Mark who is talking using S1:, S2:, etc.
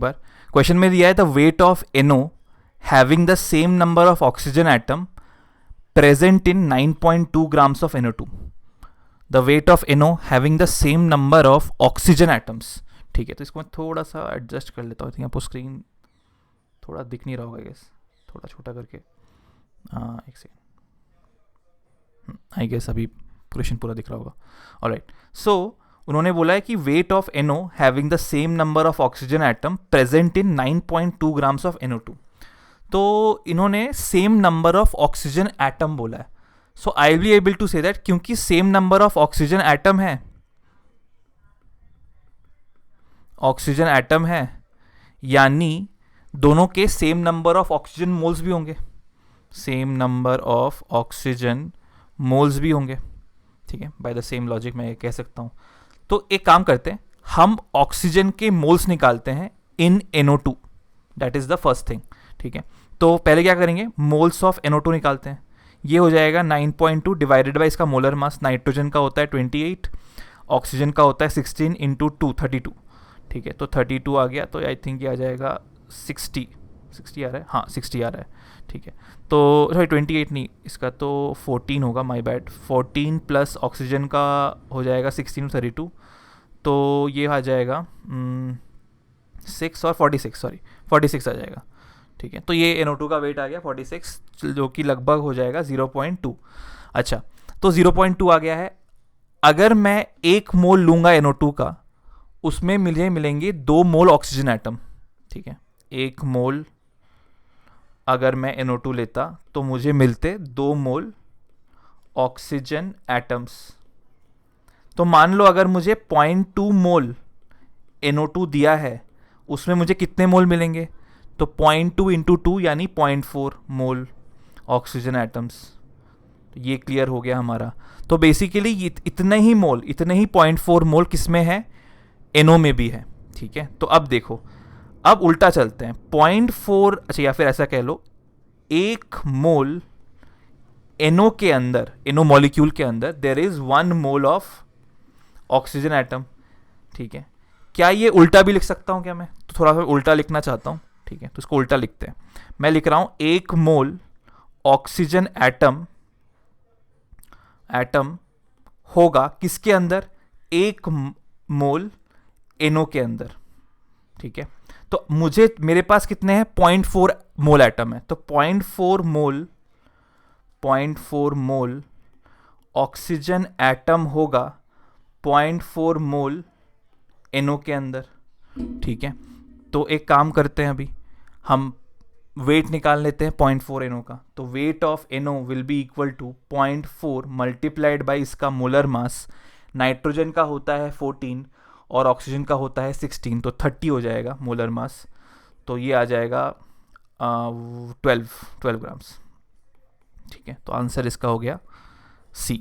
S1: बार question में दिया है the wait of NO having the same number of oxygen atom present in 9.2 grams of NO2. The wait of NO having the same number of oxygen atoms. ठीक है, तो इसको मैं थोड़ा सा एडजस्ट कर लेता हूँ. आपको स्क्रीन थोड़ा दिख नहीं रहा होगा गेस, थोड़ा छोटा करके. एक सेकेंड. आई गेस अभी क्वेश्चन पूरा दिख रहा होगा. ऑलराइट, सो उन्होंने बोला है कि weight of NO having the same number of oxygen atom present in 9.2 grams of NO2. तो इन्होंने same number of oxygen atom बोला है. So I will be able to say that क्योंकि same number of oxygen atom है, oxygen atom है, यानी दोनों के same number of oxygen moles भी होंगे, same number of oxygen moles भी होंगे. ठीक है, बाय द सेम लॉजिक मैं ये कह सकता हूँ. तो एक काम करते हैं, हम ऑक्सीजन के मोल्स निकालते हैं इन NO2. That is the first thing. ठीक है, तो पहले क्या करेंगे, मोल्स ऑफ NO2 निकालते हैं. ये हो जाएगा 9.2 डिवाइडेड बाई इसका मोलर मास. नाइट्रोजन का होता है 28, ऑक्सीजन का होता है 16 इंटू 2 32. ठीक है, तो 32 आ गया, तो आई थिंक ये आ जाएगा 60 आ रहा है. हाँ 60 आ रहा है. ठीक है, तो सॉरी 28 नहीं, इसका तो 14 होगा, माय बैड. 14 प्लस ऑक्सीजन का हो जाएगा 16 32, तो ये आ जाएगा 6 और 46, सॉरी 46 आ जाएगा. ठीक है, तो ये NO2 का वेट आ गया 46, जो कि लगभग हो जाएगा 0.2. अच्छा, तो 0.2 आ गया है. अगर मैं 1 मोल लूँगा NO2 का, उसमें मिलेंगे 2 मोल ऑक्सीजन एटम. ठीक है, 1 मोल अगर मैं NO2 लेता तो मुझे मिलते 2 मोल ऑक्सीजन एटम्स. तो मान लो अगर मुझे 0.2 मोल NO2 दिया है, उसमें मुझे कितने मोल मिलेंगे, तो 0.2 इंटू 2 यानी 0.4 मोल ऑक्सीजन एटम्स. तो ये क्लियर हो गया हमारा. तो बेसिकली इतने ही 0.4 मोल किस में है, NO में भी है. ठीक है, तो अब देखो, अब उल्टा चलते हैं. 0.4, अच्छा या फिर ऐसा कह लो, 1 मोल NO के अंदर, NO मॉलिक्यूल के अंदर there is 1 mole of oxygen atom. ठीक है, क्या ये उल्टा भी लिख सकता हूं क्या मैं, तो थोड़ा सा उल्टा लिखना चाहता हूं. ठीक है, तो इसको उल्टा लिखते हैं. मैं लिख रहा हूं 1 मोल ऑक्सीजन एटम होगा किसके अंदर, 1 मोल NO के अंदर. ठीक है, तो मेरे पास कितने हैं, 0.4 मोल एटम है. तो 0.4 मोल ऑक्सीजन एटम होगा 0.4 मोल NO के अंदर. ठीक है, तो एक काम करते हैं, अभी हम वेट निकाल लेते हैं 0.4 NO का. तो weight of NO will be equal to 0.4 multiplied by इसका मोलर मास. नाइट्रोजन का होता है 14 और ऑक्सीजन का होता है 16, तो 30 हो जाएगा मोलर मास. तो ये आ जाएगा 12 ग्राम्स. ठीक है, तो आंसर इसका हो गया C.